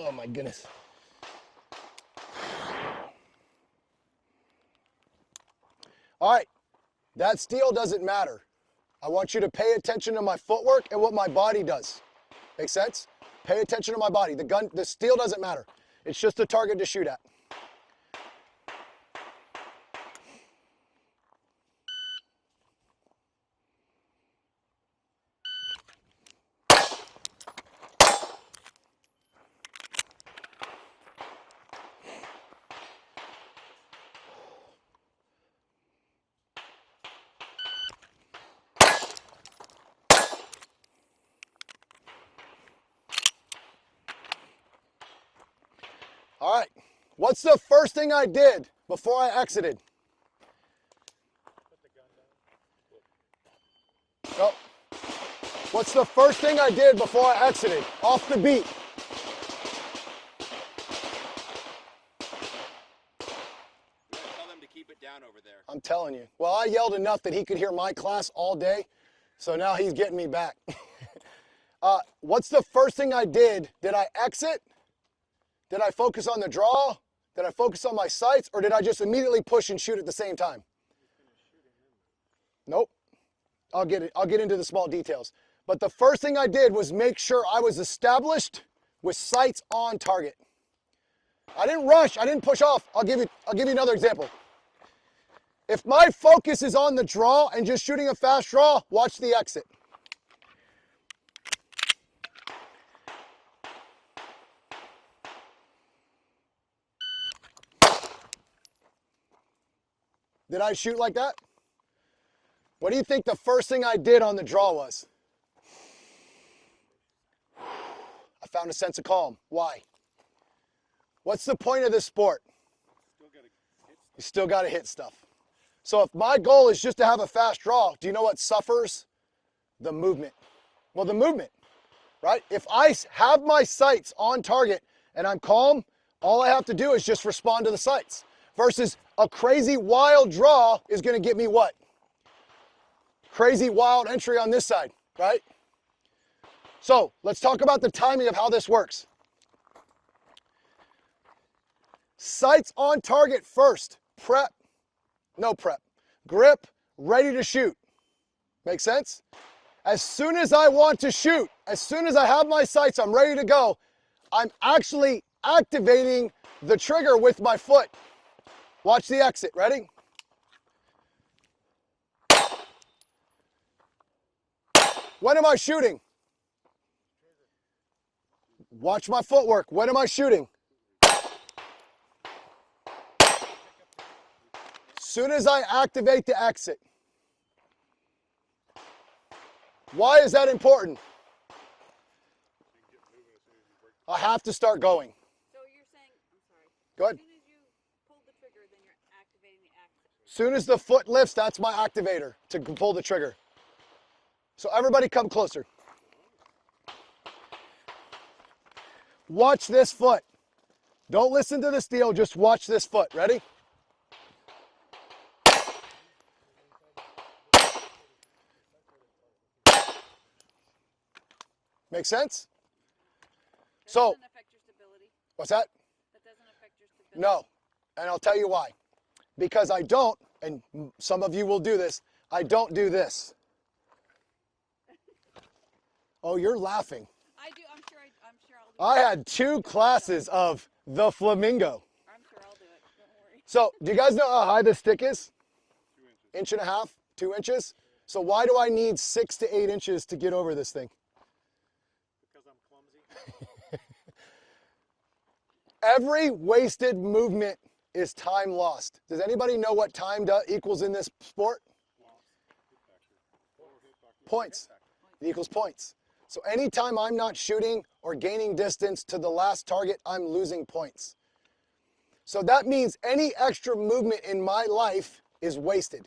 Oh my goodness. All right, that steel doesn't matter. I want you to pay attention to my footwork and what my body does. Make sense? Pay attention to my body. The steel doesn't matter. It's just a target to shoot at. All right, what's the first thing I did before I exited? Oh. What's the first thing I did before I exited? Off the beat. Tell them to keep it down over there. I'm telling you. Well, I yelled enough that he could hear my class all day, so now he's getting me back. What's the first thing I did? Did I exit? Did I focus on the draw? Did I focus on my sights? Or did I just immediately push and shoot at the same time? Nope. I'll get into the small details. But the first thing I did was make sure I was established with sights on target. I didn't rush. I didn't push off. I'll give you another example. If my focus is on the draw and just shooting a fast draw, watch the exit. Did I shoot like that? What do you think the first thing I did on the draw was? I found a sense of calm. Why? What's the point of this sport? You still got to hit stuff. So if my goal is just to have a fast draw, do you know what suffers? The movement. Well, the movement, right? If I have my sights on target and I'm calm, all I have to do is just respond to the sights. Versus a crazy wild draw is going to get me what? Crazy wild entry on this side, right? So let's talk about the timing of how this works. Sights on target first. Prep, no prep. Grip, ready to shoot. Make sense? As soon as I want to shoot, as soon as I have my sights, I'm ready to go, I'm actually activating the trigger with my foot. Watch the exit. Ready? When am I shooting? Watch my footwork. When am I shooting? Soon as I activate the exit. Why is that important? I have to start going. So you're saying, I'm sorry. Go ahead. As soon as you pull the trigger, then you're activating the exit. Soon as the foot lifts, that's my activator to pull the trigger. So everybody come closer. Watch this foot. Don't listen to the steel, just watch this foot. Ready? Make sense? That So, doesn't affect your stability. what's that? That doesn't affect your stability. No, and I'll tell you why. Because I don't, and some of you will do this, I don't do this. Oh, you're laughing. I do. I'm sure I'll do I had 2 classes of the flamingo. it. I'm sure I'll do it. Don't worry. So, do you guys know how high this stick is? 2 inches. 1.5, 2 inches? So why do I need 6 to 8 inches to get over this thing? Because I'm clumsy. Every wasted movement is time lost. Does anybody know what time equals in this sport? Points. It equals points. So anytime I'm not shooting or gaining distance to the last target, I'm losing points. So that means any extra movement in my life is wasted.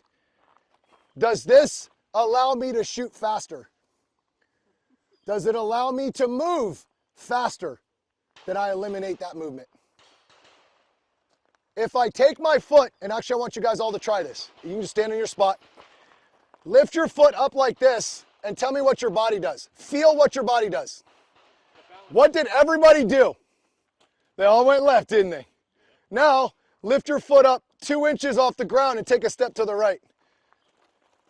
Does this allow me to shoot faster? Does it allow me to move faster? Then I eliminate that movement. If I take my foot, and actually I want you guys all to try this. You can just stand in your spot. Lift your foot up like this and tell me what your body does. Feel what your body does. What did everybody do? They all went left, didn't they? Now, lift your foot up 2 inches off the ground and take a step to the right.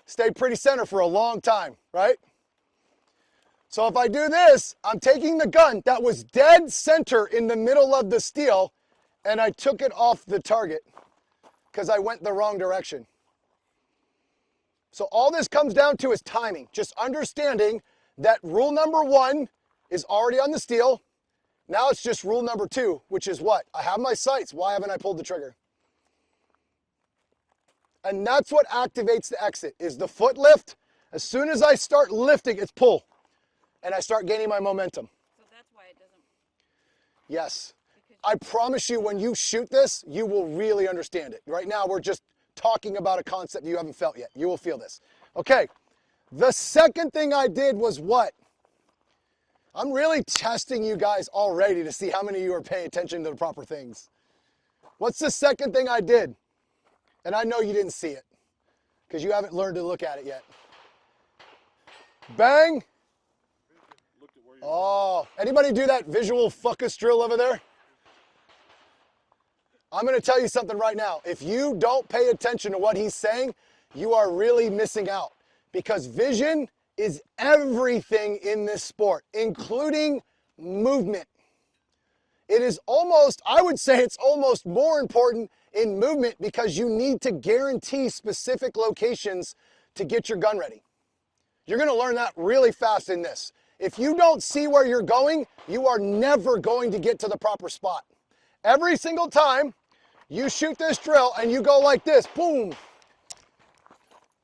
Stay pretty center for a long time, right? So if I do this, I'm taking the gun that was dead center in the middle of the steel, and I took it off the target because I went the wrong direction. So all this comes down to is timing. Just understanding that rule number 1 is already on the steel. Now it's just rule number 2, which is what? I have my sights. Why haven't I pulled the trigger? And that's what activates the exit, is the foot lift. As soon as I start lifting, it's pull. And I start gaining my momentum. So that's why it doesn't. Yes. I promise you, when you shoot this, you will really understand it. Right now, we're just talking about a concept you haven't felt yet. You will feel this. Okay. The second thing I did was what? I'm really testing you guys already to see how many of you are paying attention to the proper things. What's the second thing I did? And I know you didn't see it because you haven't learned to look at it yet. Bang. Oh, anybody do that visual focus drill over there? I'm going to tell you something right now. If you don't pay attention to what he's saying, you are really missing out, because vision is everything in this sport, including movement. It is almost, I would say it's almost more important in movement, because you need to guarantee specific locations to get your gun ready. You're going to learn that really fast in this. If you don't see where you're going, you are never going to get to the proper spot. Every single time you shoot this drill and you go like this, boom,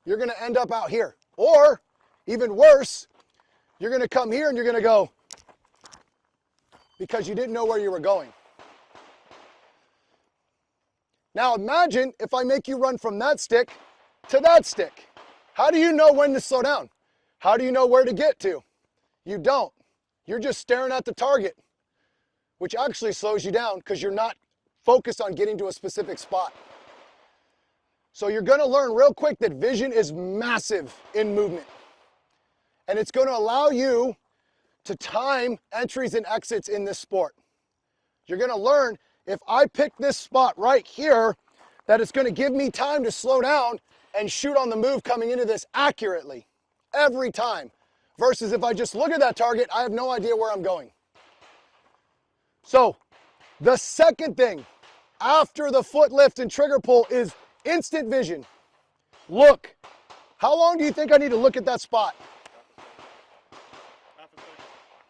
you're going to end up out here. Or even worse, you're going to come here and you're going to go because you didn't know where you were going. Now imagine if I make you run from that stick to that stick. How do you know when to slow down? How do you know where to get to? You don't. You're just staring at the target, which actually slows you down because you're not focused on getting to a specific spot. So you're going to learn real quick that vision is massive in movement. And it's going to allow you to time entries and exits in this sport. You're going to learn, if I pick this spot right here, that it's going to give me time to slow down and shoot on the move coming into this accurately every time. Versus if I just look at that target, I have no idea where I'm going. So the second thing after the foot lift and trigger pull is instant vision. Look. How long do you think I need to look at that spot?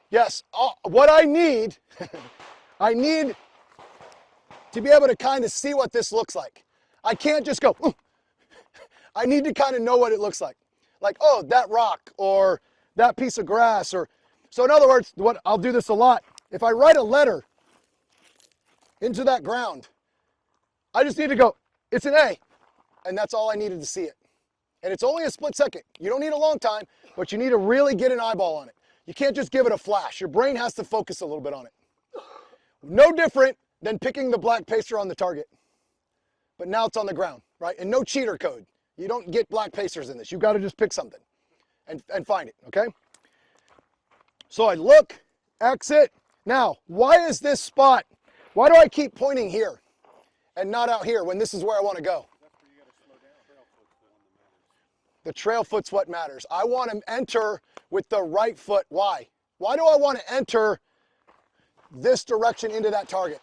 Yes. What I need, I need to be able to kind of see what this looks like. I can't just go, ooh. I need to kind of know what it looks like. Like, oh, that rock or that piece of grass. Or so in other words, what I'll do this a lot. If I write a letter into that ground, I just need to go, it's an A. And that's all I needed to see it. And it's only a split second. You don't need a long time, but you need to really get an eyeball on it. You can't just give it a flash. Your brain has to focus a little bit on it. No different than picking the black pacer on the target. But now it's on the ground, right? And no cheater code. You don't get black pacers in this. You've got to just pick something and find it, okay? So I look, exit. Now, why is this spot, why do I keep pointing here and not out here when this is where I want to go? The trail foot's what matters. I want to enter with the right foot. Why? Why do I want to enter this direction into that target?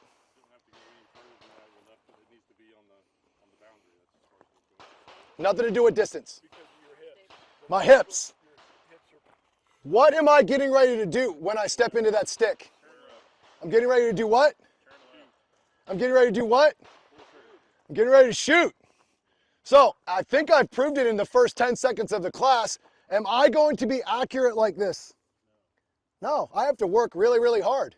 Nothing to do with distance. My hips. What am I getting ready to do when I step into that stick? I'm getting ready to do what? I'm getting ready to do what? I'm getting ready to shoot. So I think I've proved it in the first 10 seconds of the class. Am I going to be accurate like this? No, I have to work really, really hard.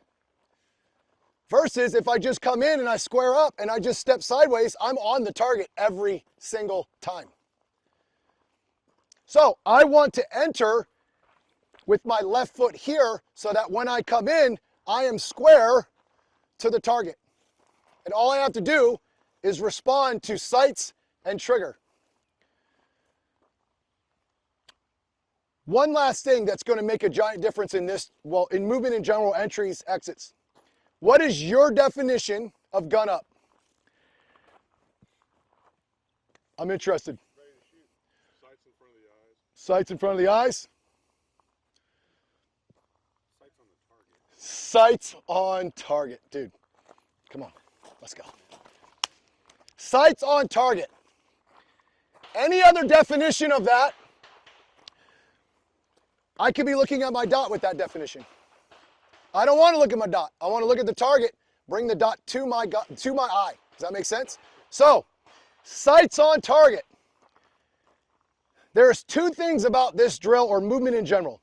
Versus if I just come in and I square up and I just step sideways, I'm on the target every single time. So I want to enter with my left foot here so that when I come in, I am square to the target. And all I have to do is respond to sights and trigger. One last thing that's going to make a giant difference in this, well, in movement in general, entries, exits. What is your definition of gun up? I'm interested. Ready to shoot. Sights in front of the eyes. Sights in front of the eyes. Sights on the target. Sights on target. Dude, come on. Let's go. Sights on target. Any other definition of that? I could be looking at my dot with that definition. I don't want to look at my dot. I want to look at the target, bring the dot to my eye. Does that make sense? So, sights on target. There's two things about this drill or movement in general.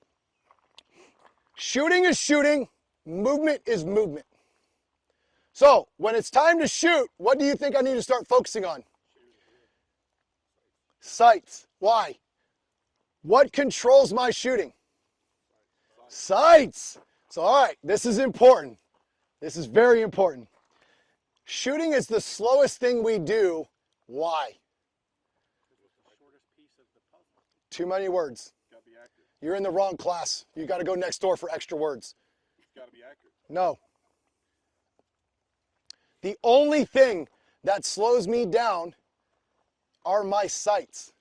Shooting is shooting, movement is movement. So, when it's time to shoot, what do you think I need to start focusing on? Sights. Why? What controls my shooting? Sights. So, all right, this is important. This is very important. Shooting is the slowest thing we do. Why? Too many words. Gotta be accurate. You're in the wrong class. You got to go next door for extra words. Gotta be accurate. No. The only thing that slows me down are my sights.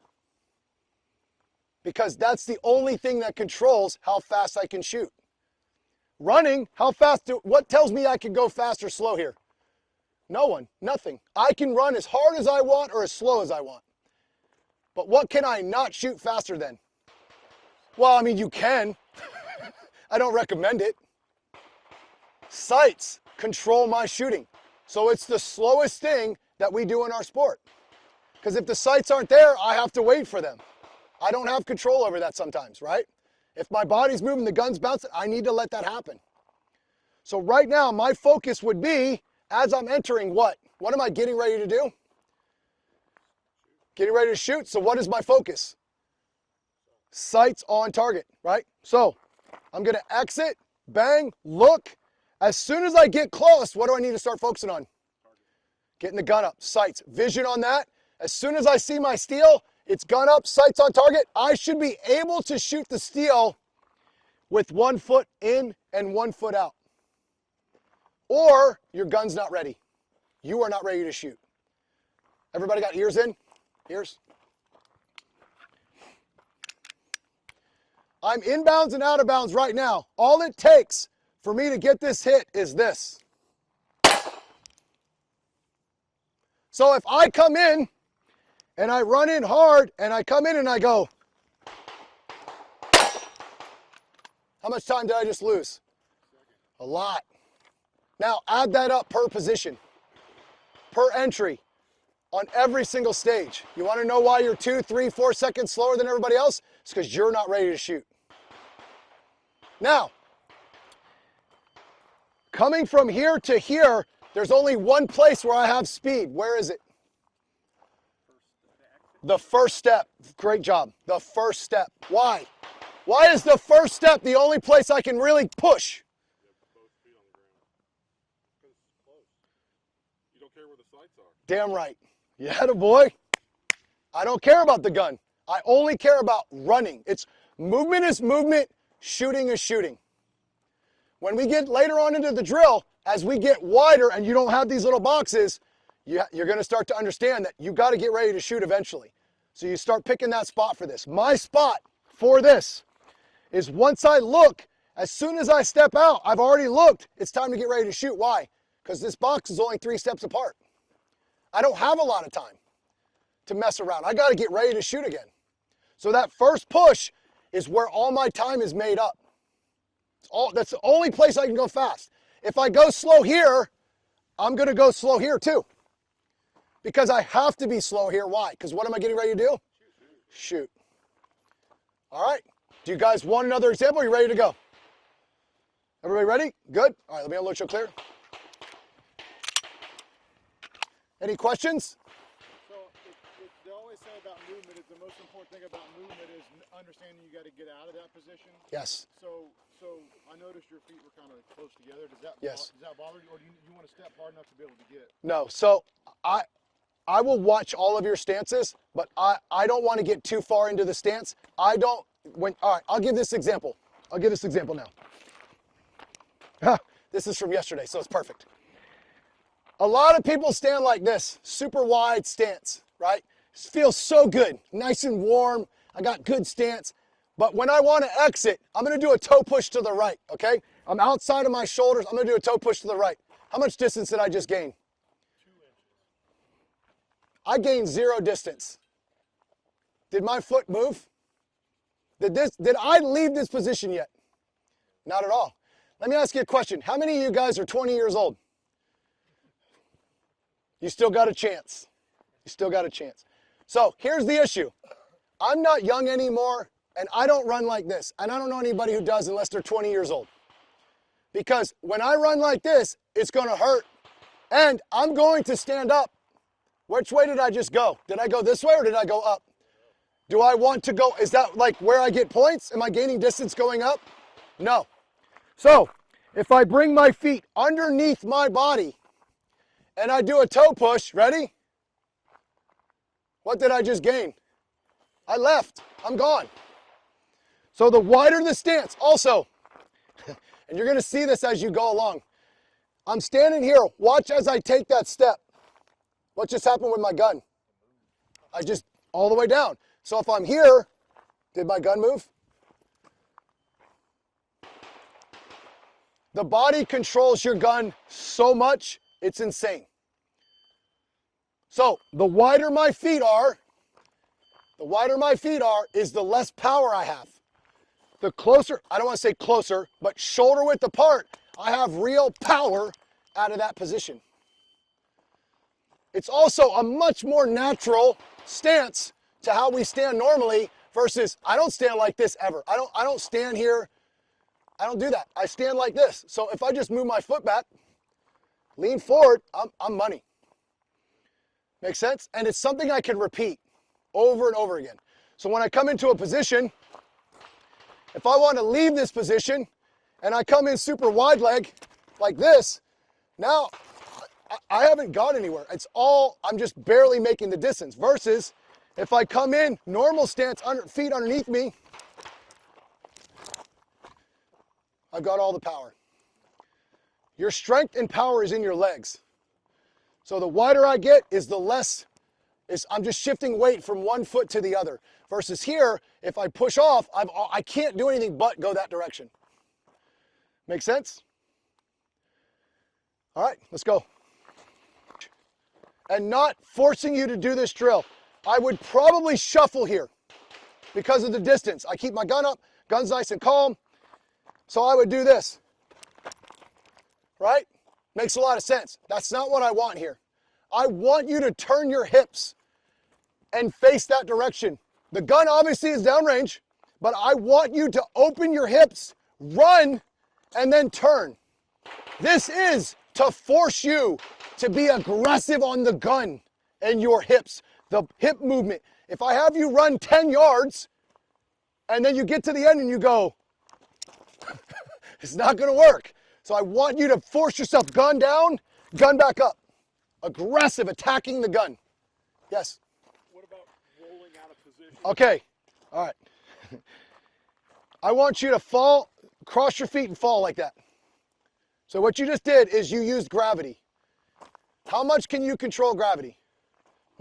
Because that's the only thing that controls how fast I can shoot. Running, what tells me I can go fast or slow here? No one, nothing. I can run as hard as I want or as slow as I want. But what can I not shoot faster than? Well, I mean, you can. I don't recommend it. Sights control my shooting. So it's the slowest thing that we do in our sport. Because if the sights aren't there, I have to wait for them. I don't have control over that sometimes, right? If my body's moving, the gun's bouncing, I need to let that happen. So right now, my focus would be, as I'm entering what? What am I getting ready to do? Getting ready to shoot. So what is my focus? Sights on target, right? So I'm going to exit, bang, look. As soon as I get close, what do I need to start focusing on? Getting the gun up, sights, vision on that. As soon as I see my steel, it's gun up, sights on target. I should be able to shoot the steel with 1 foot in and 1 foot out. Or your gun's not ready. You are not ready to shoot. Everybody got ears in? Ears? I'm inbounds and out of bounds right now. All it takes for me to get this hit is this. So if I come in and I run in hard and I come in and I go, how much time did I just lose? A lot. Now add that up per position, per entry, on every single stage. You want to know why you're 2, 3, 4 seconds slower than everybody else? It's because you're not ready to shoot. Now, coming from here to here, there's only one place where I have speed. Where is it? The first step. Great job. The first step. Why? Why is the first step the only place I can really push? Both feet on the ground. Because it's close. You don't care where the sights are. Damn right. Yeah, the boy. I don't care about the gun. I only care about running. It's movement is movement, shooting is shooting. When we get later on into the drill, as we get wider and you don't have these little boxes, you're going to start to understand that you got to get ready to shoot eventually. So you start picking that spot for this. My spot for this is once I look, as soon as I step out, I've already looked, it's time to get ready to shoot. Why? Because this box is only 3 steps apart. I don't have a lot of time to mess around. I got to get ready to shoot again. So that first push is where all my time is made up. That's the only place I can go fast. If I go slow here, I'm going to go slow here too. Because I have to be slow here. Why? Because what am I getting ready to do? Shoot. All right. Do you guys want another example? Are you ready to go? Everybody ready? Good? All right, let me unload show clear. Any questions? So they always say about movement is the most important thing about movement is understanding you got to get out of that position. Yes. So I noticed your feet were kind of close together. Does that Yes. does that bother you, or do you want to step hard enough to be able to get? No. So I will watch all of your stances, but I don't want to get too far into the stance. All right, I'll give this example. I'll give this example now. This is from yesterday, so it's perfect. A lot of people stand like this, super wide stance, right? Feels so good, nice and warm. I got good stance. But when I want to exit, I'm going to do a toe push to the right, okay? I'm outside of my shoulders. I'm going to do a toe push to the right. How much distance did I just gain? 2 inches. I gained 0 distance. Did my foot move? Did I leave this position yet? Not at all. Let me ask you a question. How many of you guys are 20 years old? You still got a chance. You still got a chance. So here's the issue. I'm not young anymore, and I don't run like this. And I don't know anybody who does unless they're 20 years old. Because when I run like this, it's going to hurt. And I'm going to stand up. Which way did I just go? Did I go this way or did I go up? Do I want to go? Is that like where I get points? Am I gaining distance going up? No. So if I bring my feet underneath my body and I do a toe push, ready? What did I just gain? I left. I'm gone. So the wider the stance, also, and you're going to see this as you go along. I'm standing here. Watch as I take that step. What just happened with my gun? I just, all the way down. So if I'm here, did my gun move? The body controls your gun so much, it's insane. So the wider my feet are, is the less power I have. The closer, I don't want to say closer, but shoulder width apart, I have real power out of that position. It's also a much more natural stance to how we stand normally versus I don't stand like this ever. I don't stand here. I don't do that. I stand like this. So if I just move my foot back, lean forward, I'm money. Make sense? And it's something I can repeat over and over again. So when I come into a position, if I want to leave this position and I come in super wide leg like this, now I haven't gone anywhere. It's all, I'm just barely making the distance versus if I come in normal stance, feet underneath me, I've got all the power. Your strength and power is in your legs. So the wider I get is the less, I'm just shifting weight from one foot to the other. Versus here, if I push off, I can't do anything but go that direction. Make sense? All right, let's go. And not forcing you to do this drill. I would probably shuffle here because of the distance. I keep my gun up, gun's nice and calm. So I would do this, right? Makes a lot of sense. That's not what I want here. I want you to turn your hips and face that direction. The gun obviously is downrange, but I want you to open your hips, run, and then turn. This is to force you to be aggressive on the gun and your hips, the hip movement. If I have you run 10 yards and then you get to the end and you go, it's not gonna work. So I want you to force yourself, gun down, gun back up. Aggressive, attacking the gun. Yes? What about rolling out of position? Okay, all right. I want you to fall, cross your feet and fall like that. So what you just did is you used gravity. How much can you control gravity?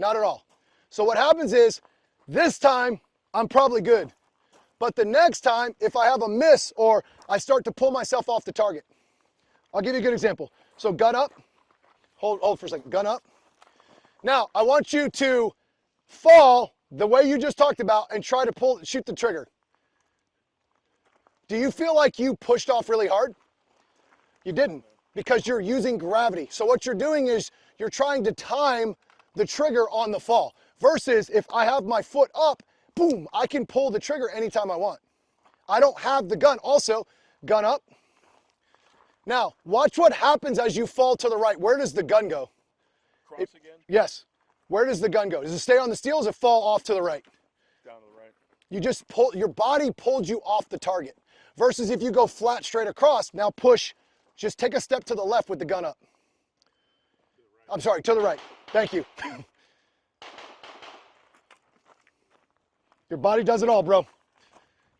Not at all. So what happens is, this time, I'm probably good. But the next time, if I have a miss or I start to pull myself off the target, I'll give you a good example. So gun up, hold for a second, gun up. Now, I want you to fall the way you just talked about and try to shoot the trigger. Do you feel like you pushed off really hard? You didn't, because you're using gravity. So what you're doing is you're trying to time the trigger on the fall. Versus if I have my foot up, boom, I can pull the trigger anytime I want. I don't have the gun. Also, gun up. Now, watch what happens as you fall to the right. Where does the gun go? Cross again? Yes. Where does the gun go? Does it stay on the steel or does it fall off to the right? Down to the right. You just pull, your body pulled you off the target. Versus if you go flat straight across, now push, just take a step to the left with the gun up. I'm sorry, to the right. Thank you. Your body does it all, bro.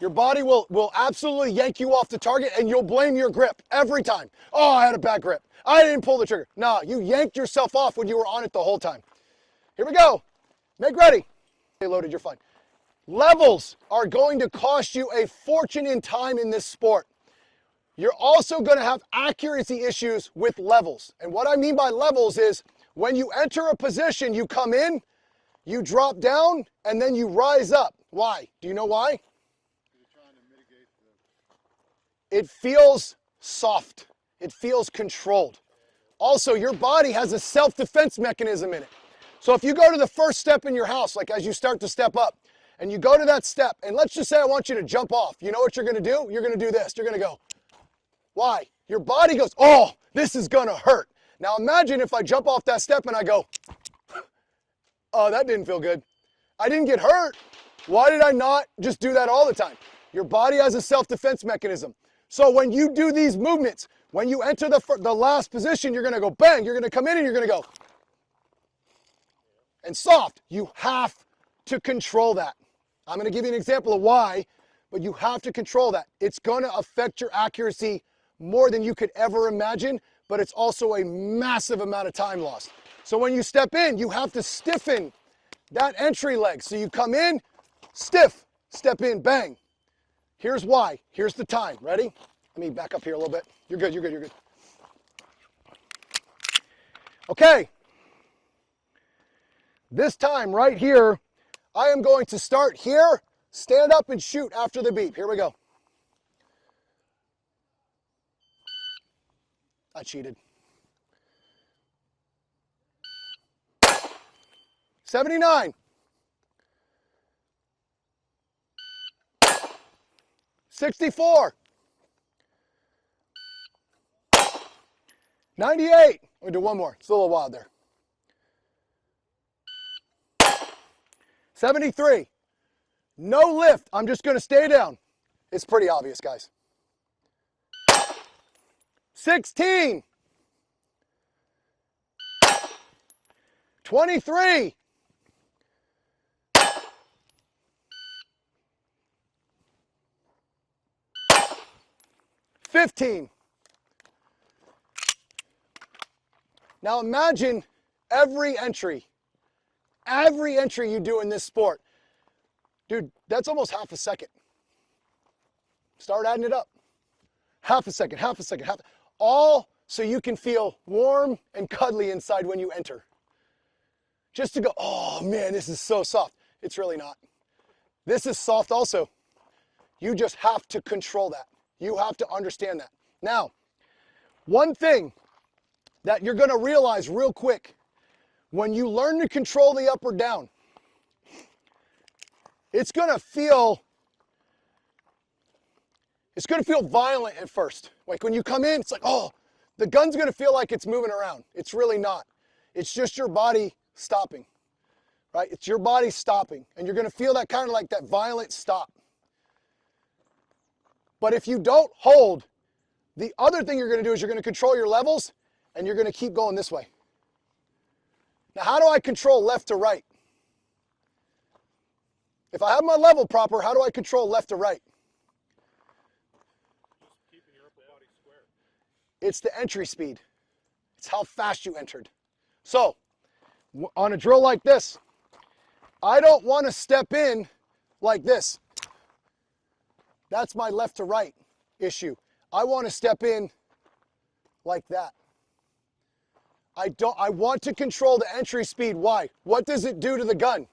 Your body will absolutely yank you off the target and you'll blame your grip every time. Oh, I had a bad grip. I didn't pull the trigger. No, you yanked yourself off when you were on it the whole time. Here we go. Make ready. Stay loaded, you're fine. Levels are going to cost you a fortune in time in this sport. You're also going to have accuracy issues with levels. And what I mean by levels is when you enter a position, you come in, you drop down, and then you rise up. Why? Do you know why? It feels soft. It feels controlled. Also, your body has a self-defense mechanism in it. So if you go to the first step in your house, like as you start to step up, and you go to that step, and let's just say I want you to jump off. You know what you're going to do? You're going to do this. You're going to go. Why? Your body goes, oh, this is going to hurt. Now imagine if I jump off that step and I go, oh, that didn't feel good. I didn't get hurt. Why did I not just do that all the time? Your body has a self-defense mechanism. So when you do these movements, when you enter the last position, you're going to go bang. You're going to come in and you're going to go. And soft. You have to control that. I'm going to give you an example of why, but you have to control that. It's going to affect your accuracy more than you could ever imagine, but it's also a massive amount of time lost. So when you step in, you have to stiffen that entry leg. So you come in, stiff, step in, bang. Here's why. Here's the time. Ready? Let me back up here a little bit. You're good, you're good, you're good. Okay. This time right here, I am going to start here, stand up and shoot after the beep. Here we go. I cheated. 79. 64. 98. We'll do one more. It's a little wild there. 73. No lift. I'm just going to stay down. It's pretty obvious, guys. 16. 23. 15. Now imagine every entry you do in this sport. Dude, that's almost half a second. Start adding it up. Half a second, half a second, all so you can feel warm and cuddly inside when you enter. Just to go, oh man, this is so soft. It's really not. This is soft also. You just have to control that. You have to understand that. Now, one thing that you're going to realize real quick, when you learn to control the up or down, it's going to feel violent at first. Like when you come in, it's like, oh, the gun's going to feel like it's moving around. It's really not. It's just your body stopping, right? It's your body stopping. And you're going to feel that kind of like that violent stop. But if you don't hold, the other thing you're going to do is you're going to control your levels and you're going to keep going this way. Now, how do I control left to right? If I have my level proper, how do I control left to right? Just keeping your upper body square. It's the entry speed. It's how fast you entered. So, on a drill like this, I don't want to step in like this. That's my left to right issue. I want to step in like that. I want to control the entry speed. Why? What does it do to the gun?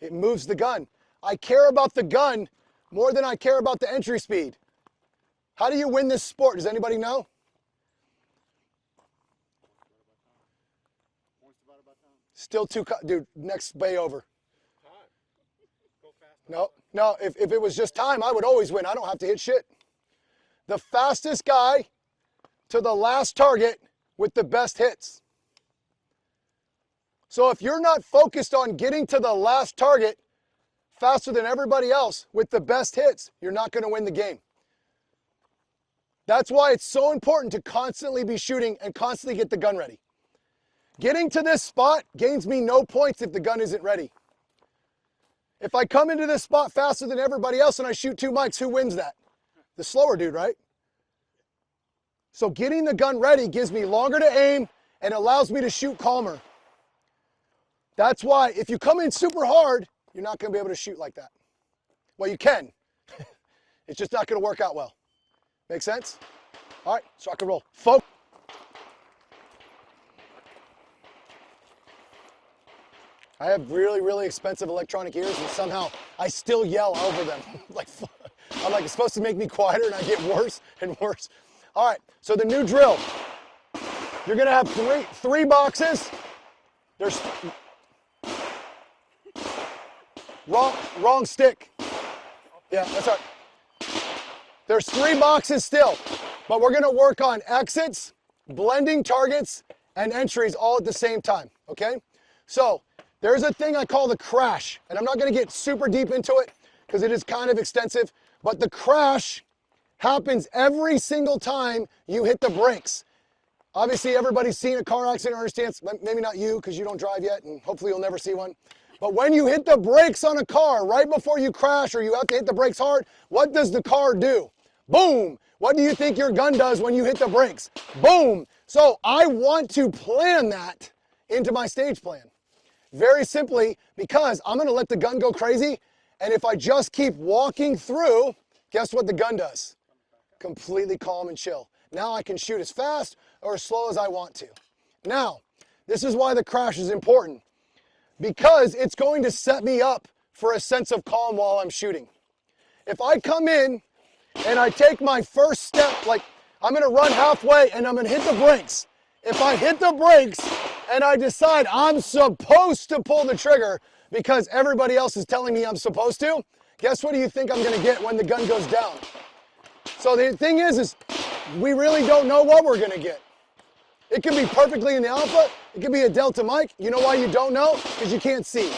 It moves the gun. I care about the gun more than I care about the entry speed. How do you win this sport? Does anybody know? Still dude, next bay over. No, if it was just time, I would always win. I don't have to hit shit. The fastest guy to the last target with the best hits. So if you're not focused on getting to the last target faster than everybody else with the best hits, you're not going to win the game. That's why it's so important to constantly be shooting and constantly get the gun ready. Getting to this spot gains me no points if the gun isn't ready. If I come into this spot faster than everybody else and I shoot 2 mics, who wins that? The slower dude, right? So getting the gun ready gives me longer to aim and allows me to shoot calmer. That's why if you come in super hard, you're not going to be able to shoot like that. Well, you can. It's just not going to work out well. Make sense? All right, so I can roll. Focus. I have really, really expensive electronic ears, and somehow I still yell over them. I'm like, it's supposed to make me quieter, and I get worse and worse. All right, so the new drill. You're gonna have three boxes. There's wrong stick. Yeah, that's right. There's 3 boxes still, but we're gonna work on exits, blending targets, and entries all at the same time, okay? So there's a thing I call the crash, and I'm not gonna get super deep into it because it is kind of extensive, but the crash happens every single time you hit the brakes. Obviously, everybody's seen a car accident or understands, maybe not you because you don't drive yet, and hopefully you'll never see one. But when you hit the brakes on a car right before you crash or you have to hit the brakes hard, what does the car do? Boom! What do you think your gun does when you hit the brakes? Boom! So I want to plan that into my stage plan. Very simply because I'm gonna let the gun go crazy, and if I just keep walking through, guess what the gun does? Completely calm and chill. Now I can shoot as fast or as slow as I want to. Now, this is why the crash is important. Because it's going to set me up for a sense of calm while I'm shooting. If I come in and I take my first step, like I'm gonna run halfway and I'm gonna hit the brakes. If I hit the brakes and I decide I'm supposed to pull the trigger because everybody else is telling me I'm supposed to, guess what do you think I'm gonna get when the gun goes down? So the thing is we really don't know what we're gonna get. It could be perfectly in the alpha, it could be a delta mic. You know why you don't know? Because you can't see.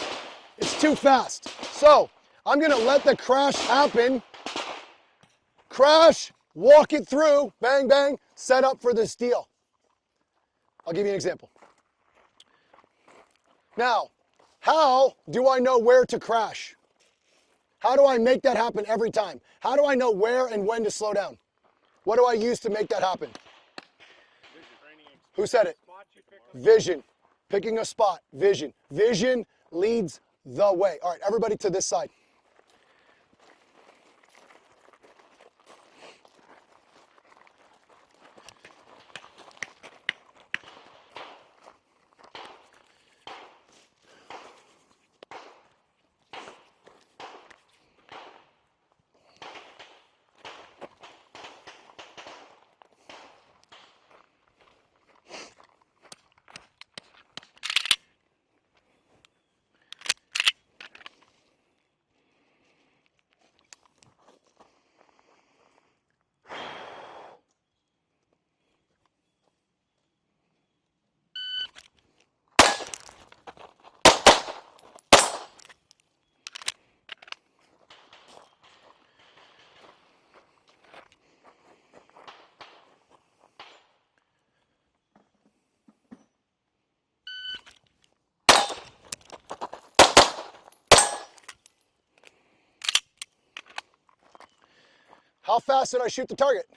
It's too fast. So I'm gonna let the crash happen. Crash, walk it through, bang, bang, set up for this deal. I'll give you an example. Now, how do I know where to crash? How do I make that happen every time? How do I know where and when to slow down? What do I use to make that happen? Who said it? Vision. Picking a spot. Vision. Vision leads the way. All right, everybody to this side. How fast did I shoot the target?